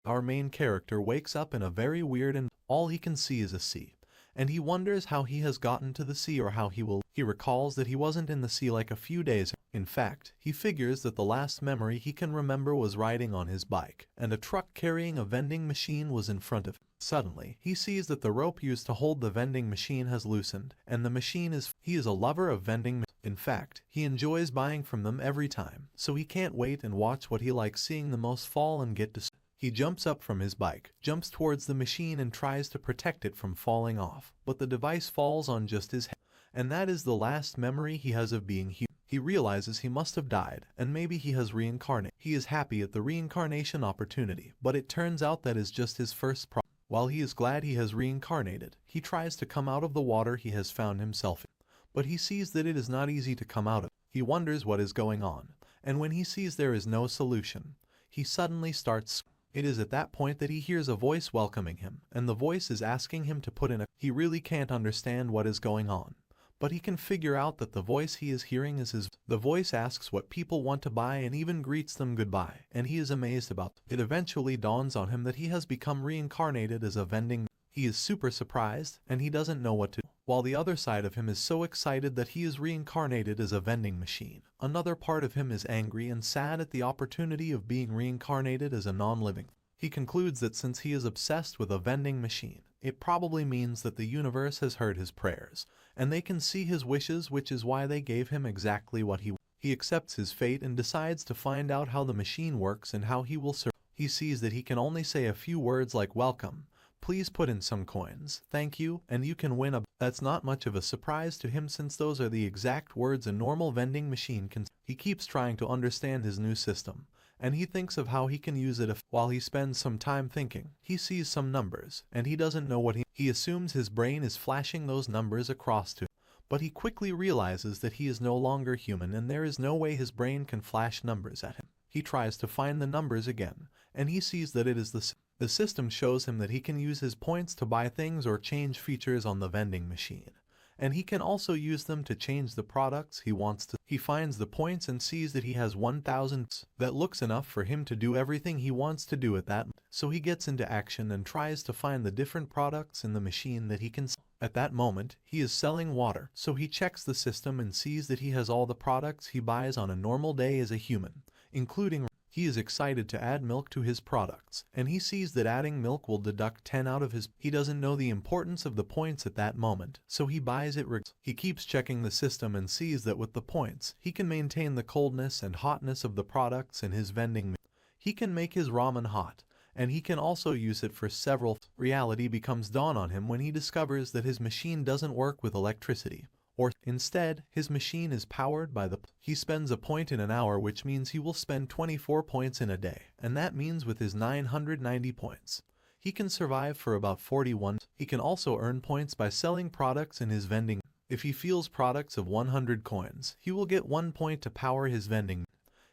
Our main character wakes up in a very weird and all he can see is a sea. And he wonders how he has gotten to the sea or how he will. He recalls that he wasn't in the sea like a few days. In fact, he figures that the last memory he can remember was riding on his bike, and a truck carrying a vending machine was in front of him. Suddenly, he sees that the rope used to hold the vending machine has loosened, and the machine is. He is a lover of vending machines. In fact, he enjoys buying from them every time, so he can't wait and watch what he likes seeing the most fall and get to. He jumps up from his bike, jumps towards the machine and tries to protect it from falling off, but the device falls on just his head. And that is the last memory he has of being human. He realizes he must have died, and maybe he has reincarnated. He is happy at the reincarnation opportunity, but it turns out that is just his first problem. While he is glad he has reincarnated, he tries to come out of the water he has found himself in. But he sees that it is not easy to come out of. He wonders what is going on, and when he sees there is no solution, he suddenly starts. It is at that point that he hears a voice welcoming him, and the voice is asking him to put in a. He really can't understand what is going on, but he can figure out that the voice he is hearing is his. The voice asks what people want to buy and even greets them goodbye, and he is amazed about it. It eventually dawns on him that he has become reincarnated as a vending. He is super surprised, and he doesn't know what to do. While the other side of him is so excited that he is reincarnated as a vending machine, another part of him is angry and sad at the opportunity of being reincarnated as a non-living. He concludes that since he is obsessed with a vending machine, it probably means that the universe has heard his prayers, and they can see his wishes, which is why they gave him exactly what he wanted. He accepts his fate and decides to find out how the machine works and how he will survive. He sees that he can only say a few words like welcome, please put in some coins, thank you, and you can win a. That's not much of a surprise to him since those are the exact words a normal vending machine can. He keeps trying to understand his new system, and he thinks of how he can use it. While he spends some time thinking, he sees some numbers, and he doesn't know what he assumes his brain is flashing those numbers across to him. But he quickly realizes that he is no longer human and there is no way his brain can flash numbers at him. He tries to find the numbers again, and he sees that it is the system shows him that he can use his points to buy things or change features on the vending machine. And he can also use them to change the products he wants to. He finds the points and sees that he has 1,000. That looks enough for him to do everything he wants to do at that. So he gets into action and tries to find the different products in the machine that he can sell. At that moment, he is selling water, so he checks the system and sees that he has all the products he buys on a normal day as a human, including. He is excited to add milk to his products, and he sees that adding milk will deduct 10 out of his. He doesn't know the importance of the points at that moment, so he buys it. He keeps checking the system and sees that with the points, he can maintain the coldness and hotness of the products in his vending. He can make his ramen hot, and he can also use it for several. Reality becomes dawn on him when he discovers that his machine doesn't work with electricity. Or, instead, his machine is powered by the. He spends a point in an hour, which means he will spend 24 points in a day, and that means with his 990 points, he can survive for about 41. He can also earn points by selling products in his vending. If he feels products of 100 coins, he will get 1 point to power his vending.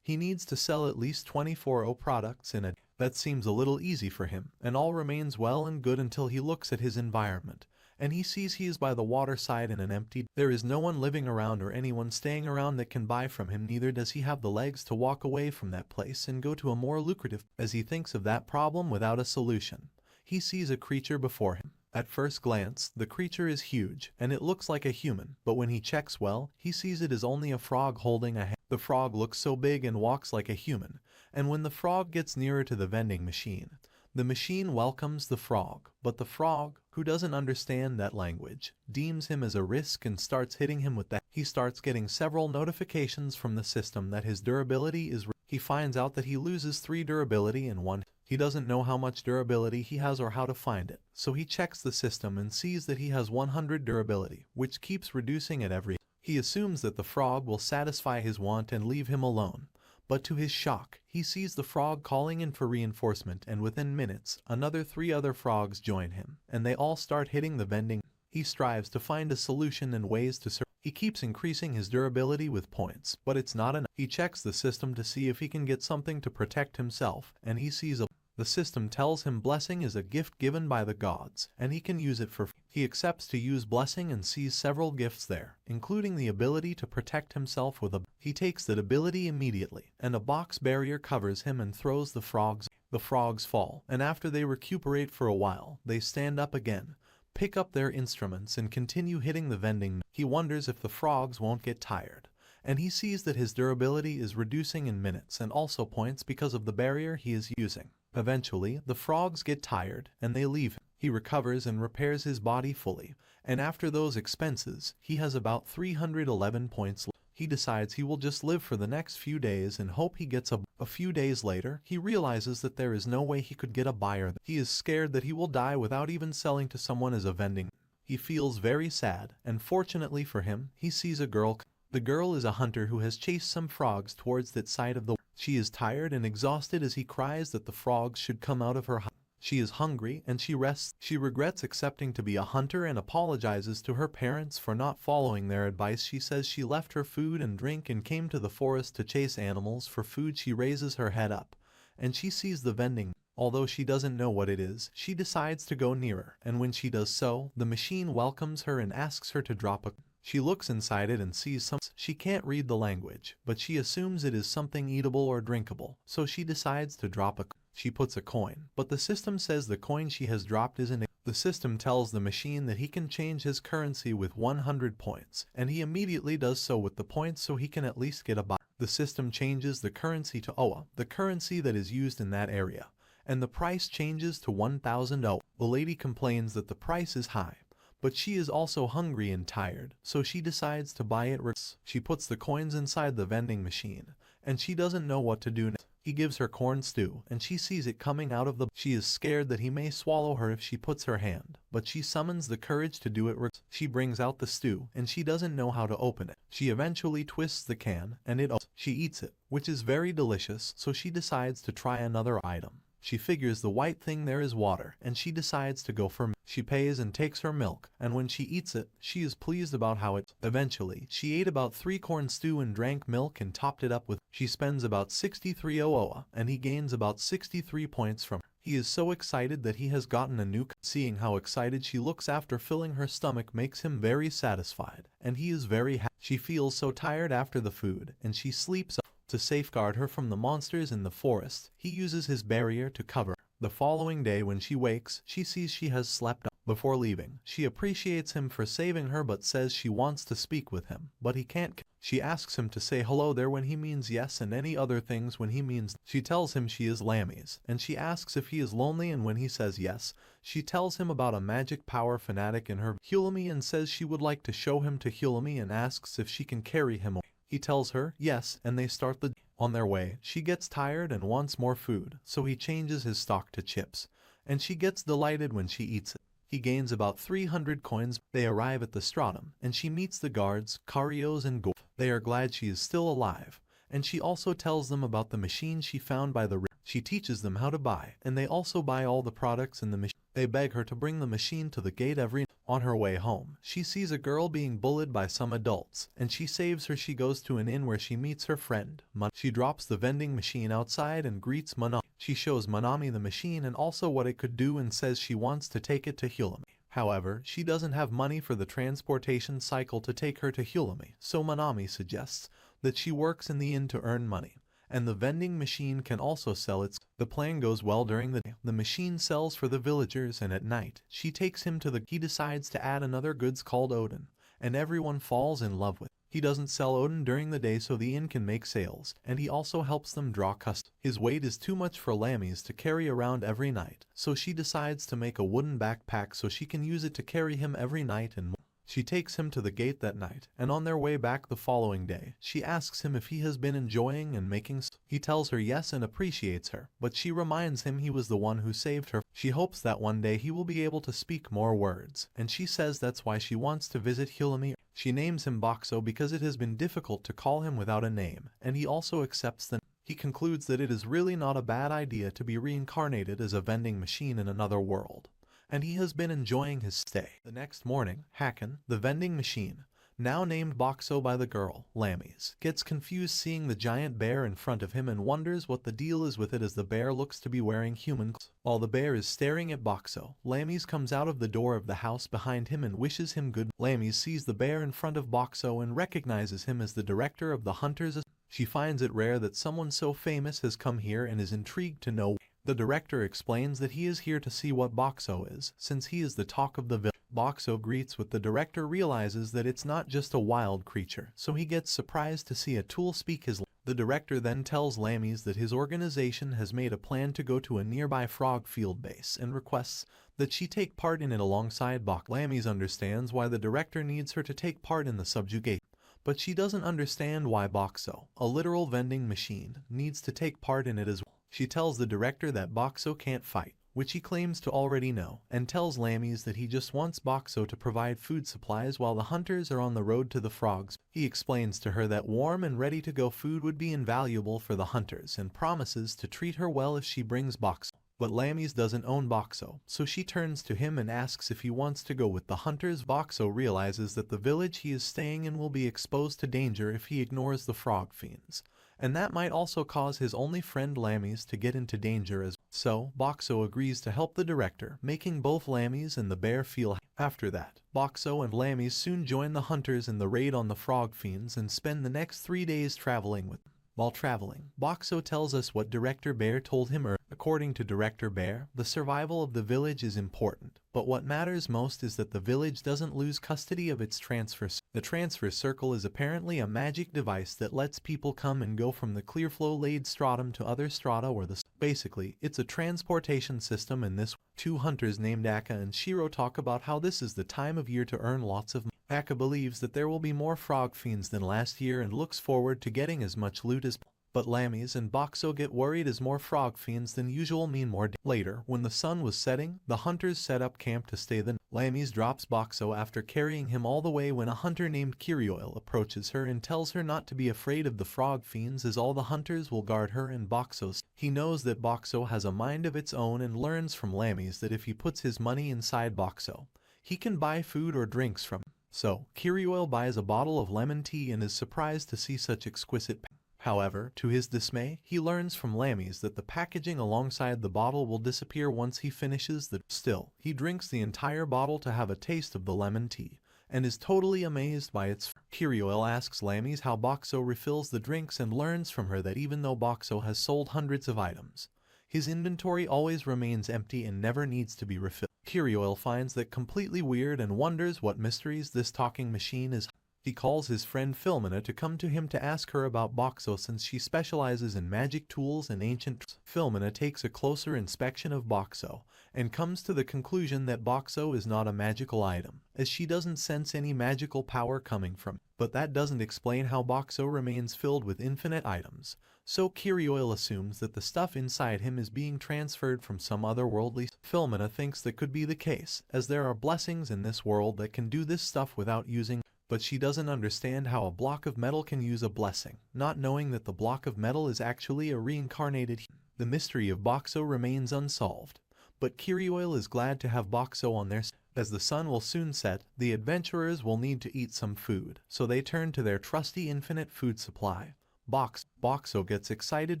He needs to sell at least 24 products in a day. That seems a little easy for him, and all remains well and good until he looks at his environment. And he sees he is by the waterside in an empty. There is no one living around or anyone staying around that can buy from him, neither does he have the legs to walk away from that place and go to a more lucrative. As he thinks of that problem without a solution, he sees a creature before him. At first glance, the creature is huge, and it looks like a human, but when he checks well, he sees it is only a frog holding a hand. The frog looks so big and walks like a human, and when the frog gets nearer to the vending machine, the machine welcomes the frog, but the frog, who doesn't understand that language, deems him as a risk and starts hitting him with that. He starts getting several notifications from the system that his durability is. He finds out that he loses 3 durability in 1. He doesn't know how much durability he has or how to find it, so he checks the system and sees that he has 100 durability, which keeps reducing at every. He assumes that the frog will satisfy his want and leave him alone. But to his shock, he sees the frog calling in for reinforcement, and within minutes, another 3 other frogs join him, and they all start hitting the vending. He strives to find a solution and ways to survive. He keeps increasing his durability with points, but it's not enough. He checks the system to see if he can get something to protect himself, and he sees a. The system tells him blessing is a gift given by the gods, and he can use it for. He accepts to use blessing and sees several gifts there, including the ability to protect himself with a. He takes that ability immediately, and a box barrier covers him and throws the frogs. The frogs fall, and after they recuperate for a while, they stand up again, pick up their instruments and continue hitting the vending. He wonders if the frogs won't get tired, and he sees that his durability is reducing in minutes and also points because of the barrier he is using. Eventually, the frogs get tired and they leave him. He recovers and repairs his body fully, and after those expenses, he has about 311 points left. He decides he will just live for the next few days and hope he gets a few days later, he realizes that there is no way he could get a buyer. He is scared that he will die without even selling to someone as a vending. He feels very sad, and fortunately for him, he sees a girl. The girl is a hunter who has chased some frogs towards that side of the. She is tired and exhausted as he cries that the frogs should come out of her house. She is hungry and she rests. She regrets accepting to be a hunter and apologizes to her parents for not following their advice. She says she left her food and drink and came to the forest to chase animals for food. She raises her head up and she sees the vending. Although she doesn't know what it is, she decides to go nearer, and when she does so, the machine welcomes her and asks her to drop a. She looks inside it and sees some. She can't read the language, but she assumes it is something eatable or drinkable, so she decides to drop a. She puts a coin, but the system says the coin she has dropped isn't. The system tells the machine that he can change his currency with 100 points, and he immediately does so with the points so he can at least get a buy. The system changes the currency to OA, the currency that is used in that area, and the price changes to 1,000 OA. The lady complains that the price is high, but she is also hungry and tired, so she decides to buy it. She puts the coins inside the vending machine, and she doesn't know what to do next. He gives her corn stew, and she sees it coming out of the. She is scared that he may swallow her if she puts her hand, but she summons the courage to do it. She brings out the stew, and she doesn't know how to open it. She eventually twists the can, and it opens. She eats it, which is very delicious, so she decides to try another item. She figures the white thing there is water, and she decides to go for milk. She pays and takes her milk, and when she eats it, she is pleased about how it. Eventually, she ate about 3 corn stew and drank milk and topped it up with. She spends about 63 OOA, and he gains about 63 points from her. He is so excited that he has gotten a new. Seeing how excited she looks after filling her stomach makes him very satisfied, and he is very happy. She feels so tired after the food, and she sleeps. To safeguard her from the monsters in the forest, he uses his barrier to cover her. The following day when she wakes, she sees she has slept. Before leaving, she appreciates him for saving her but says she wants to speak with him, but he can't. She asks him to say hello there when he means yes and any other things when he means. She tells him she is Lammy's, and she asks if he is lonely, and when he says yes, she tells him about a magic power fanatic in her Hulami and says she would like to show him to Hulami and asks if she can carry him away. He tells her yes, and they start the. On their way, she gets tired and wants more food, so he changes his stock to chips, and she gets delighted when she eats it. He gains about 300 coins. They arrive at the stratum, and she meets the guards, Carios and Go. They are glad she is still alive, and she also tells them about the machine she found by the river. She teaches them how to buy, and they also buy all the products in the machine. They beg her to bring the machine to the gate every night. On her way home, she sees a girl being bullied by some adults, and she saves her. She goes to an inn where she meets her friend, Manami. She drops the vending machine outside and greets Manami. She shows Manami the machine and also what it could do and says she wants to take it to Hulami. However, she doesn't have money for the transportation cycle to take her to Hulami, so Manami suggests that she works in the inn to earn money, and the vending machine can also sell its. The plan goes well during the day. The machine sells for the villagers, and at night, she takes him to the. He decides to add another goods called Odin, and everyone falls in love with. He doesn't sell Odin during the day so the inn can make sales, and he also helps them draw customers. His weight is too much for Lammy's to carry around every night, so she decides to make a wooden backpack so she can use it to carry him every night and more. She takes him to the gate that night, and on their way back the following day, she asks him if he has been enjoying and making. He tells her yes and appreciates her, but she reminds him he was the one who saved her. She hopes that one day he will be able to speak more words, and she says that's why she wants to visit Hulami. She names him Boxo because it has been difficult to call him without a name, and he also accepts the. He concludes that it is really not a bad idea to be reincarnated as a vending machine in another world, and he has been enjoying his stay. The next morning, Hakan, the vending machine, now named Boxo by the girl, Lammy's, gets confused seeing the giant bear in front of him and wonders what the deal is with it as the bear looks to be wearing human clothes. While the bear is staring at Boxo, Lammy's comes out of the door of the house behind him and wishes him good. Lammy's sees the bear in front of Boxo and recognizes him as the director of the hunters. She finds it rare that someone so famous has come here and is intrigued to know. The director explains that he is here to see what Boxo is, since he is the talk of the village. Boxo greets with the director, realizes that it's not just a wild creature, so he gets surprised to see a tool speak his. The director then tells Lammy's that his organization has made a plan to go to a nearby frog field base and requests that she take part in it alongside Box. Lammy's understands why the director needs her to take part in the subjugation, but she doesn't understand why Boxo, a literal vending machine, needs to take part in it as well. She tells the director that Boxo can't fight, which he claims to already know, and tells Lammy's that he just wants Boxo to provide food supplies while the hunters are on the road to the frogs. He explains to her that warm and ready-to-go food would be invaluable for the hunters and promises to treat her well if she brings Boxo. But Lammy's doesn't own Boxo, so she turns to him and asks if he wants to go with the hunters. Boxo realizes that the village he is staying in will be exposed to danger if he ignores the frog fiends, and that might also cause his only friend Lammy's to get into danger as well. So, Boxo agrees to help the director, making both Lammy's and the bear feel happy. After that, Boxo and Lammy's soon join the hunters in the raid on the frog fiends and spend the next 3 days traveling with them. While traveling, Boxo tells us what Director Bear told him earlier. According to Director Bear, the survival of the village is important, but what matters most is that the village doesn't lose custody of its transfer. The transfer circle is apparently a magic device that lets people come and go from the clearflow laid stratum to other strata or the. Basically, it's a transportation system, and this. Two hunters named Aka and Shiro talk about how this is the time of year to earn lots of money. Aka believes that there will be more frog fiends than last year and looks forward to getting as much loot as possible. But Lammy's and Boxo get worried as more frog fiends than usual mean more damage. Later, when the sun was setting, the hunters set up camp to stay the night. Lammy's drops Boxo after carrying him all the way when a hunter named Kirioil approaches her and tells her not to be afraid of the frog fiends as all the hunters will guard her and Boxo's. He knows that Boxo has a mind of its own and learns from Lammy's that if he puts his money inside Boxo, he can buy food or drinks from him. So, Kirioil buys a bottle of lemon tea and is surprised to see such exquisite. However, to his dismay, he learns from Lammy's that the packaging alongside the bottle will disappear once he finishes the. Still, he drinks the entire bottle to have a taste of the lemon tea, and is totally amazed by its. Kirioil asks Lammy's how Boxo refills the drinks and learns from her that even though Boxo has sold hundreds of items, his inventory always remains empty and never needs to be refilled. Kirioil finds that completely weird and wonders what mysteries this talking machine is. He calls his friend Philomena to come to him to ask her about Boxo since she specializes in magic tools and ancient. Philomena takes a closer inspection of Boxo and comes to the conclusion that Boxo is not a magical item, as she doesn't sense any magical power coming from it. But that doesn't explain how Boxo remains filled with infinite items, so Kirioil assumes that the stuff inside him is being transferred from some otherworldly. Philomena thinks that could be the case, as there are blessings in this world that can do this stuff without using. But she doesn't understand how a block of metal can use a blessing, not knowing that the block of metal is actually a reincarnated human. The mystery of Boxo remains unsolved, but Kirioil is glad to have Boxo on their side. As the sun will soon set, the adventurers will need to eat some food, so they turn to their trusty infinite food supply. Boxo gets excited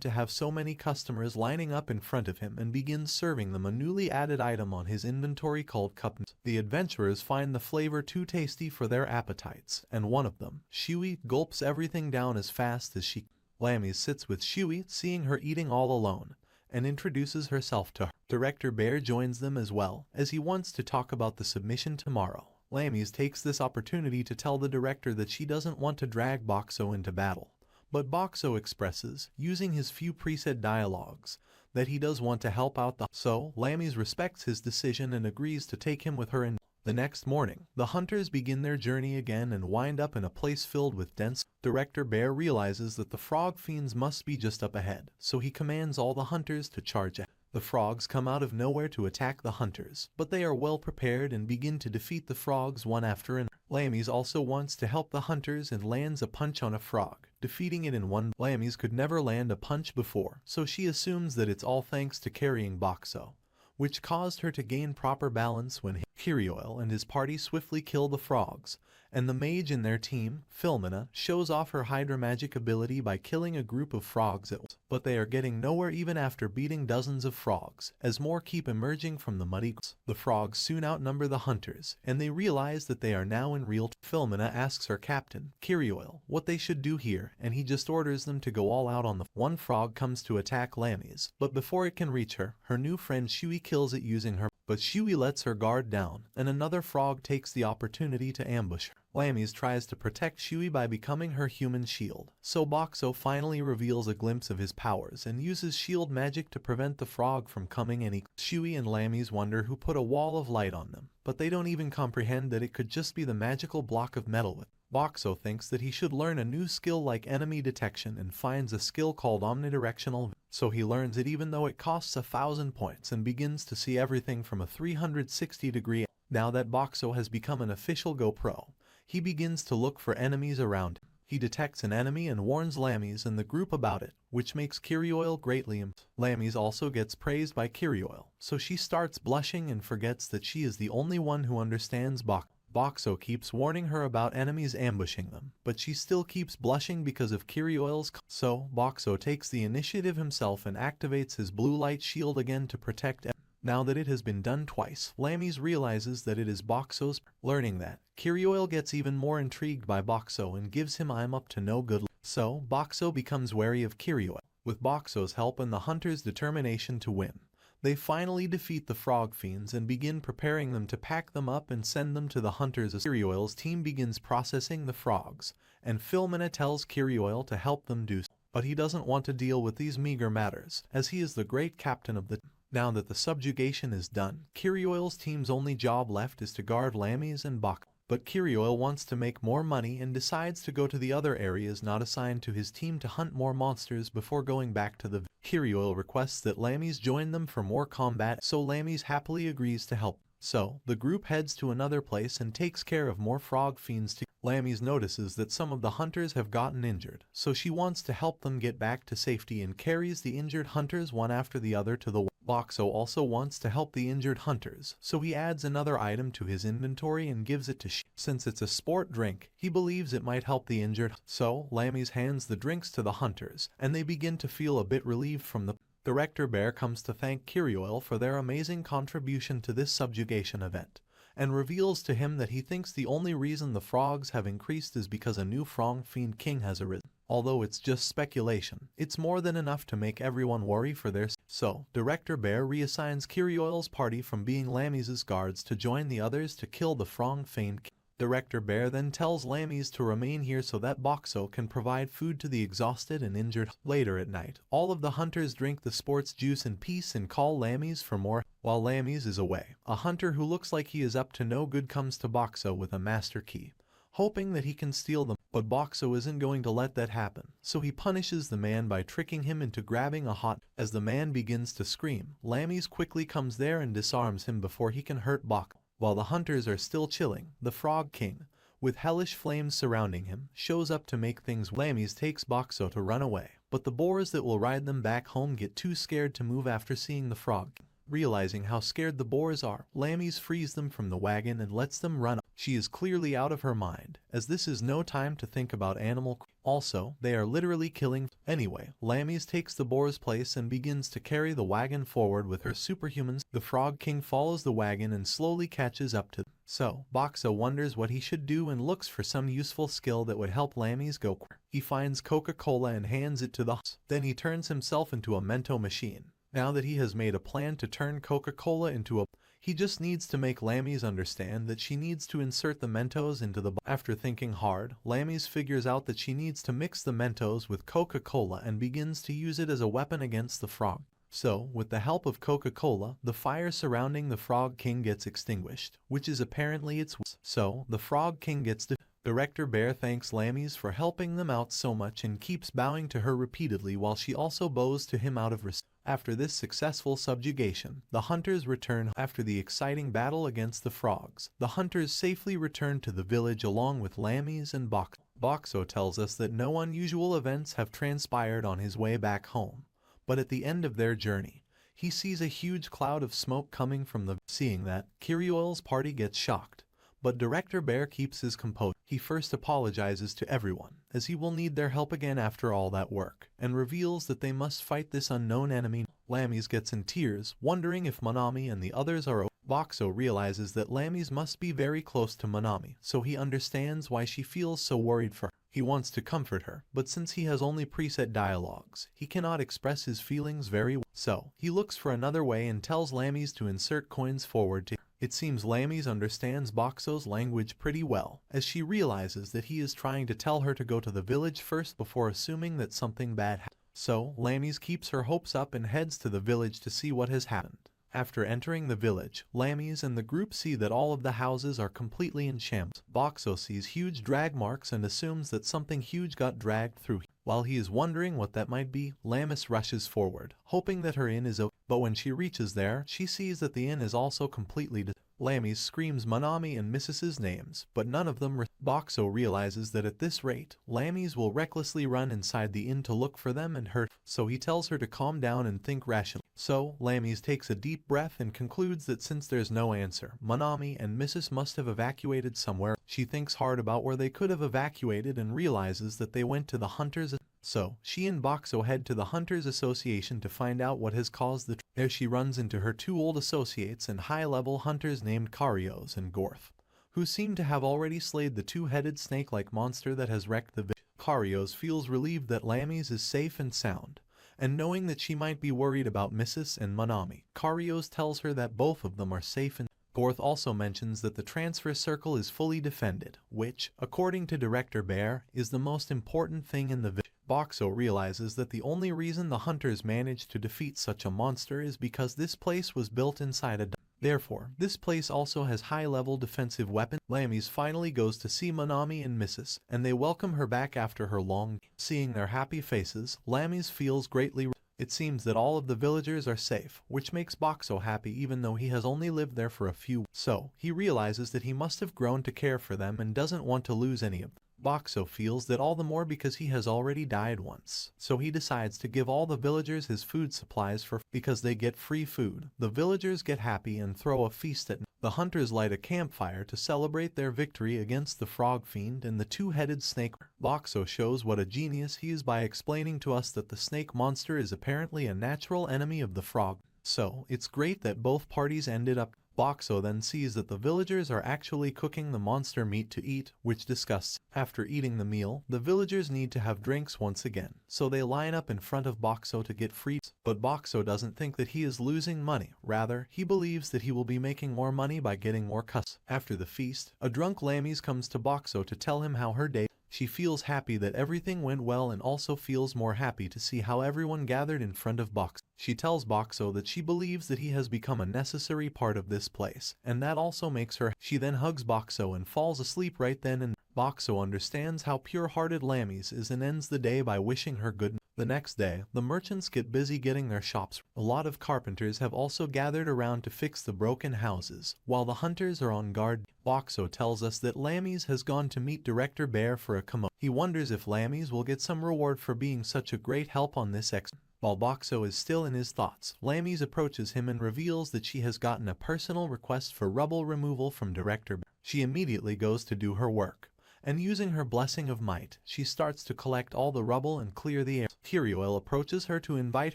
to have so many customers lining up in front of him and begins serving them a newly added item on his inventory called cup. The adventurers find the flavor too tasty for their appetites, and one of them, Shui, gulps everything down as fast as she. Lammy's sits with Shui, seeing her eating all alone, and introduces herself to her. Director Bear joins them as well, as he wants to talk about the submission tomorrow. Lammy's takes this opportunity to tell the director that she doesn't want to drag Boxo into battle. But Boxo expresses, using his few preset dialogues, that he does want to help out So, Lammy's respects his decision and agrees to take him with her. The next morning, the hunters begin their journey again and wind up in a place filled with dense. Director Bear realizes that the frog fiends must be just up ahead, so he commands all the hunters to charge ahead. The frogs come out of nowhere to attack the hunters, but they are well prepared and begin to defeat the frogs one after another. Lammy's also wants to help the hunters and lands a punch on a frog, defeating it in one. Lammy's could never land a punch before, so she assumes that it's all thanks to carrying Boxo, which caused her to gain proper balance when Kirioil and his party swiftly kill the frogs, and the mage in their team, Filmina, shows off her Hydra magic ability by killing a group of frogs at once. But they are getting nowhere even after beating dozens of frogs, as more keep emerging from the muddy grounds. The frogs soon outnumber the hunters, and they realize that they are now in real Filmina asks her captain, Kirioil, what they should do here, and he just orders them to go all out on the one frog comes to attack Lamies, but before it can reach her, her new friend Shui kills it using her, but Shui lets her guard down, and another frog takes the opportunity to ambush her. Lamies tries to protect Shui by becoming her human shield, so Boxo finally reveals a glimpse of his powers and uses shield magic to prevent the frog from coming and Shui and Lamies wonder who put a wall of light on them, but they don't even comprehend that it could just be the magical block of metal with. Boxo thinks that he should learn a new skill like enemy detection and finds a skill called omnidirectional, so he learns it even though it costs 1,000 points and begins to see everything from a 360-degree. Now that Boxo has become an official Go Pro, he begins to look for enemies around him. He detects an enemy and warns Lamies and the group about it, which makes Kirioil greatly impressed. Lamies also gets praised by Kirioil, so she starts blushing and forgets that she is the only one who understands Boxo. Boxo keeps warning her about enemies ambushing them, but she still keeps blushing because of Kirioil's. So, Boxo takes the initiative himself and activates his blue light shield again to protect everyone. Now that it has been done twice, Lamies realizes that it is Boxo's. Learning that, Kirioil gets even more intrigued by Boxo and gives him I'm up to no good. So, Boxo becomes wary of Kirioil. With Boxo's help and the hunter's determination to win, they finally defeat the frog fiends and begin preparing them to pack them up and send them to the hunters. Kirioil's team begins processing the frogs, and Filmina tells Kirioil to help them do so. But he doesn't want to deal with these meager matters, as he is the great captain of the team. Now that the subjugation is done, Kirioil's team's only job left is to guard Lamies and Boxo. But Kirioil wants to make more money and decides to go to the other areas not assigned to his team to hunt more monsters before going back to the Kirioil requests that Lamies join them for more combat, so Lamies happily agrees to help. So, the group heads to another place and takes care of more frog fiends to Lamies notices that some of the hunters have gotten injured, so she wants to help them get back to safety and carries the injured hunters one after the other to the Boxo also wants to help the injured hunters, so he adds another item to his inventory and gives it to Shui. Since it's a sport drink, he believes it might help the injured, so Lamies hands the drinks to the hunters, and they begin to feel a bit relieved from the Director Bear comes to thank Kirioil for their amazing contribution to this subjugation event, and reveals to him that he thinks the only reason the frogs have increased is because a new frog fiend king has arisen. Although it's just speculation, it's more than enough to make everyone worry for their So, Director Bear reassigns Kirioil's party from being Lamies' guards to join the others to kill the frog fiend king. Director Bear then tells Lamies to remain here so that Boxo can provide food to the exhausted and injured. Later at night, all of the hunters drink the sports juice in peace and call Lamies for more. While Lamies is away, a hunter who looks like he is up to no good comes to Boxo with a master key, hoping that he can steal them, but Boxo isn't going to let that happen, so he punishes the man by tricking him into grabbing a hot. As the man begins to scream, Lamies quickly comes there and disarms him before he can hurt Boxo. While the hunters are still chilling, the Frog King, with hellish flames surrounding him, shows up to make things. Lamies takes Boxo to run away, but the boars that will ride them back home get too scared to move after seeing the Frog King. Realizing how scared the boars are, Lamies frees them from the wagon and lets them run. She is clearly out of her mind, as this is no time to think about animal. Also, they are literally killing. Anyway, Lamies takes the boar's place and begins to carry the wagon forward with her superhumans. The Frog King follows the wagon and slowly catches up to them. So, Boxo wonders what he should do and looks for some useful skill that would help Lamies go quicker. He finds Coca-Cola and hands it to the horse. Then he turns himself into a Mento machine. Now that he has made a plan to turn Coca-Cola into a he just needs to make Lamies understand that she needs to insert the Mentos into the After thinking hard, Lamies figures out that she needs to mix the Mentos with Coca-Cola and begins to use it as a weapon against the frog. So, with the help of Coca-Cola, the fire surrounding the Frog King gets extinguished, which is apparently its So, the Frog King gets Director Bear thanks Lamies for helping them out so much and keeps bowing to her repeatedly while she also bows to him out of respect. After this successful subjugation, the hunters return. After the exciting battle against the frogs, the hunters safely return to the village along with Lamies and Boxo. Boxo tells us that no unusual events have transpired on his way back home, but at the end of their journey, he sees a huge cloud of smoke coming from the. Seeing that, Kirioil's party gets shocked. But Director Bear keeps his composure. He first apologizes to everyone, as he will need their help again after all that work, and reveals that they must fight this unknown enemy. Lamis gets in tears, wondering if Manami and the others are. Boxo realizes that Lamis must be very close to Manami, so he understands why she feels so worried for her. He wants to comfort her, but since he has only preset dialogues, he cannot express his feelings very well. So, he looks for another way and tells Lamis to insert coins forward to. It seems Lamis understands Boxo's language pretty well, as she realizes that he is trying to tell her to go to the village first before assuming that something bad happened. So, Lamis keeps her hopes up and heads to the village to see what has happened. After entering the village, Lamis and the group see that all of the houses are completely in shambles. Boxo sees huge drag marks and assumes that something huge got dragged through. While he is wondering what that might be, Lamis rushes forward, hoping that her inn is okay. But when she reaches there, she sees that the inn is also completely Lamis screams Manami and Mrs.'s names, but none of them Boxo realizes that at this rate, Lamis will recklessly run inside the inn to look for them and hurt, so he tells her to calm down and think rationally. So, Lamis takes a deep breath and concludes that since there's no answer, Manami and Mrs. must have evacuated somewhere. She thinks hard about where they could have evacuated and realizes that they went to the Hunters. So, she and Boxo head to the Hunters Association to find out what has caused the. There she runs into her two old associates and high-level hunters named Karios and Gorth, who seem to have already slayed the two-headed snake-like monster that has wrecked the village. Karios feels relieved that Lamis is safe and sound, and knowing that she might be worried about Mrs. and Manami, Karios tells her that both of them are safe and Gorth also mentions that the transfer circle is fully defended, which, according to Director Bear, is the most important thing in the village. Boxo realizes that the only reason the hunters managed to defeat such a monster is because this place was built inside a. Therefore, this place also has high-level defensive weapons. Lamis finally goes to see Manami and Mrs., and they welcome her back after her long. Seeing their happy faces, Lamis feels greatly. It seems that all of the villagers are safe, which makes Boxo happy even though he has only lived there for a few. So, he realizes that he must have grown to care for them and doesn't want to lose any of them. Boxo feels that all the more because he has already died once, so he decides to give all the villagers his food supplies because they get free food. The villagers get happy and throw a feast at night. The hunters light a campfire to celebrate their victory against the frog fiend and the two-headed snake. Boxo shows what a genius he is by explaining to us that the snake monster is apparently a natural enemy of the frog. So, it's great that both parties ended up. Boxo then sees that the villagers are actually cooking the monster meat to eat, which disgusts. After eating the meal, the villagers need to have drinks once again, so they line up in front of Boxo to get free. But Boxo doesn't think that he is losing money, rather, he believes that he will be making more money by getting more customers. After the feast, a drunk Lamis comes to Boxo to tell him how her day. She feels happy that everything went well and also feels more happy to see how everyone gathered in front of Boxo. She tells Boxo that she believes that he has become a necessary part of this place, and that also makes her. She then hugs Boxo and falls asleep right then and Boxo understands how pure-hearted Lamis is and ends the day by wishing her good night. The next day, the merchants get busy getting their shops. A lot of carpenters have also gathered around to fix the broken houses, while the hunters are on guard. Boxo tells us that Lamis has gone to meet Director Bear for a kimono. He wonders if Lamis will get some reward for being such a great help on this While Boxo is still in his thoughts, Lamis approaches him and reveals that she has gotten a personal request for rubble removal from Director Bear. She immediately goes to do her work, and using her blessing of might, she starts to collect all the rubble and clear the air. Kirioil approaches her to invite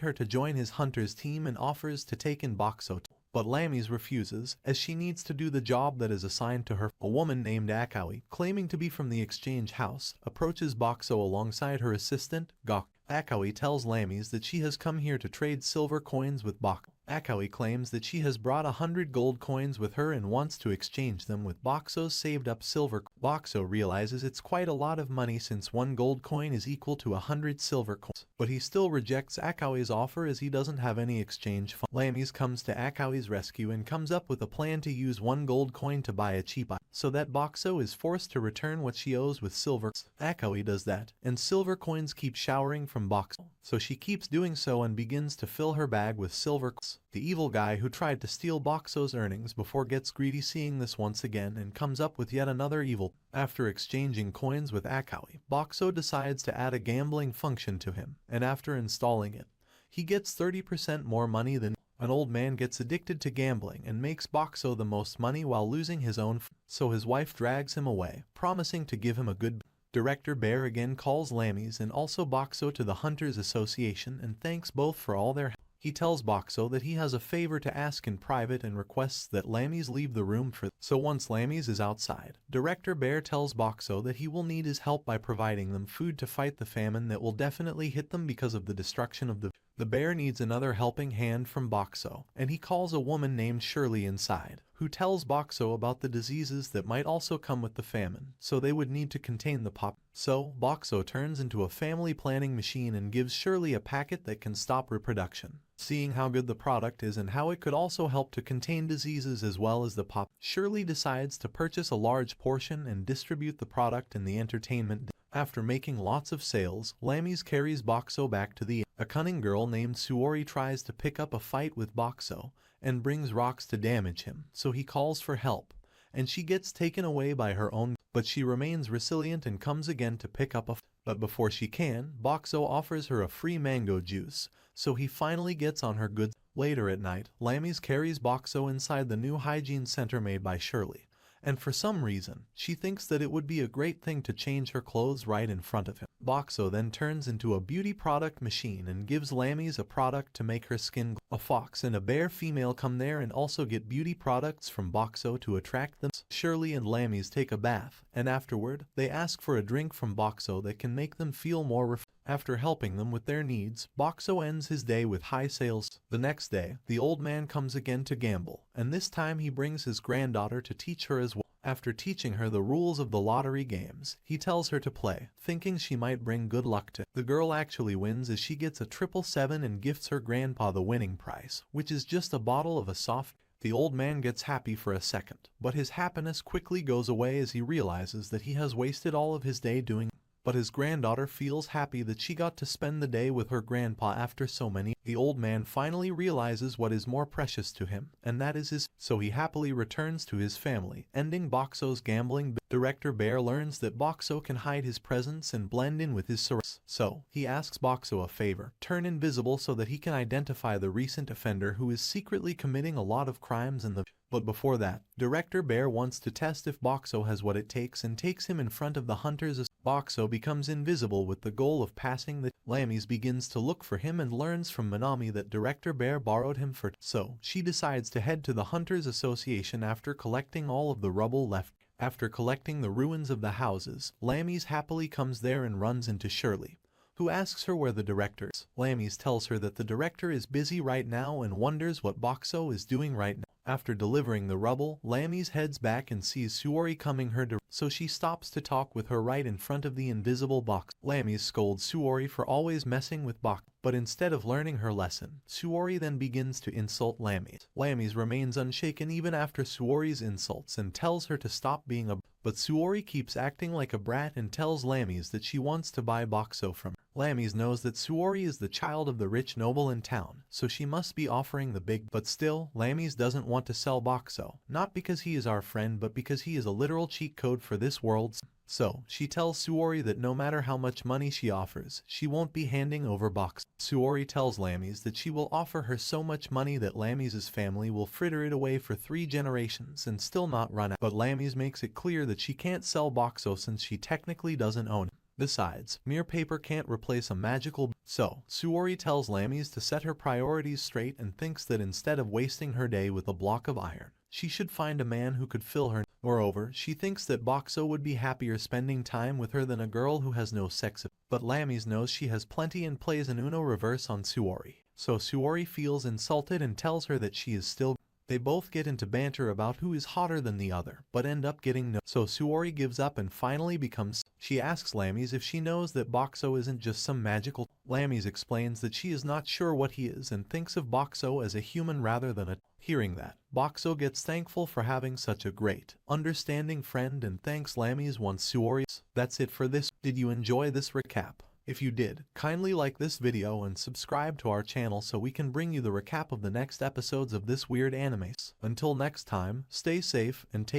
her to join his hunter's team and offers to take in Boxo. But Lamis refuses, as she needs to do the job that is assigned to her. A woman named Akawi, claiming to be from the exchange house, approaches Boxo alongside her assistant, Gok. Akawi tells Lamis that she has come here to trade silver coins with Boxo. Akawi claims that she has brought 100 gold coins with her and wants to exchange them with Boxo's saved-up silver. Boxo realizes it's quite a lot of money since 1 gold coin is equal to 100 silver coins, but he still rejects Akawi's offer as he doesn't have any exchange funds. Lamis comes to Akawi's rescue and comes up with a plan to use 1 gold coin to buy a cheap item, so that Boxo is forced to return what she owes with silver. Akawi does that, and silver coins keep showering from Boxo, so she keeps doing so and begins to fill her bag with silver coins. The evil guy who tried to steal Boxo's earnings before gets greedy seeing this once again and comes up with yet another evil. After exchanging coins with Akawi, Boxo decides to add a gambling function to him, and after installing it, he gets 30% more money than An old man gets addicted to gambling and makes Boxo the most money while losing his own, so his wife drags him away, promising to give him a good. Director Bear again calls Lammies and also Boxo to the Hunters Association and thanks both for all their help. He tells Boxo that he has a favor to ask in private and requests that Lammies leave the room for. So once Lammies is outside, Director Bear tells Boxo that he will need his help by providing them food to fight the famine that will definitely hit them because of the destruction of the. The bear needs another helping hand from Boxo, and he calls a woman named Shirley inside, who tells Boxo about the diseases that might also come with the famine, so they would need to contain the pop. So, Boxo turns into a family planning machine and gives Shirley a packet that can stop reproduction. Seeing how good the product is and how it could also help to contain diseases as well as the pop, Shirley decides to purchase a large portion and distribute the product in the entertainment. After making lots of sales, Lammies carries Boxo back to the. A cunning girl named Suori tries to pick up a fight with Boxo and brings rocks to damage him, so he calls for help, and she gets taken away by her own, but she remains resilient and comes again to pick up a. But before she can, Boxo offers her a free mango juice, so he finally gets on her good. Later at night, Lammies carries Boxo inside the new hygiene center made by Shirley. And for some reason, she thinks that it would be a great thing to change her clothes right in front of him. Boxo then turns into a beauty product machine and gives Lammies a product to make her skin glow. A fox and a bear female come there and also get beauty products from Boxo to attract them. Shirley and Lammies take a bath, and afterward, they ask for a drink from Boxo that can make them feel more refreshed. After helping them with their needs, Boxo ends his day with high sales. The next day, the old man comes again to gamble, and this time he brings his granddaughter to teach her as well. After teaching her the rules of the lottery games, he tells her to play, thinking she might bring good luck to. The girl actually wins as she gets a 777 and gifts her grandpa the winning prize, which is just a bottle of a soft. The old man gets happy for a second, but his happiness quickly goes away as he realizes that he has wasted all of his day doing. But his granddaughter feels happy that she got to spend the day with her grandpa after so many. The old man finally realizes what is more precious to him, and that is his. So he happily returns to his family, ending Boxo's gambling. Director Bear learns that Boxo can hide his presence and blend in with his surroundings. So he asks Boxo a favor, turn invisible so that he can identify the recent offender who is secretly committing a lot of crimes in the. But before that, Director Bear wants to test if Boxo has what it takes and takes him in front of the hunters. Boxo becomes invisible with the goal of passing the. Lammies begins to look for him and learns from Minami that Director Bear borrowed him for. So she decides to head to the Hunters Association after collecting all of the rubble left. After collecting the ruins of the houses, Lammies happily comes there and runs into Shirley, who asks her where the director is. Lammies tells her that the director is busy right now and wonders what Boxo is doing right now. After delivering the rubble, Lammies heads back and sees Suori coming her direction, so she stops to talk with her right in front of the invisible box. Lammies scolds Suori for always messing with Box, but instead of learning her lesson, Suori then begins to insult Lammies. Lammies remains unshaken even after Suori's insults and tells her to stop being a. But Suori keeps acting like a brat and tells Lammies that she wants to buy Boxo from her. Lammies knows that Suori is the child of the rich noble in town, so she must be offering the big. But still, Lammies doesn't want to sell Boxo, not because he is our friend but because he is a literal cheat code for this world. So, she tells Suori that no matter how much money she offers, she won't be handing over Boxo. Suori tells Lammies that she will offer her so much money that Lammies' family will fritter it away for 3 generations and still not run out. But Lammies makes it clear that she can't sell Boxo since she technically doesn't own it. Besides, mere paper can't replace a magical. So, Suori tells Lammies to set her priorities straight and thinks that instead of wasting her day with a block of iron, she should find a man who could fill her. Moreover, she thinks that Boxo would be happier spending time with her than a girl who has no sex appeal. But Lammies knows she has plenty and plays an Uno reverse on Suori. So Suori feels insulted and tells her that she is still. They both get into banter about who is hotter than the other, but end up getting no. So Suori gives up and finally becomes. She asks Lammies if she knows that Boxo isn't just some magical. Lammies explains that she is not sure what he is and thinks of Boxo as a human rather than a. Hearing that, Boxo gets thankful for having such a great, understanding friend and thanks Lammies once Suori. That's it for this. Did you enjoy this recap? If you did, kindly like this video and subscribe to our channel so we can bring you the recap of the next episodes of this weird anime. Until next time, stay safe and take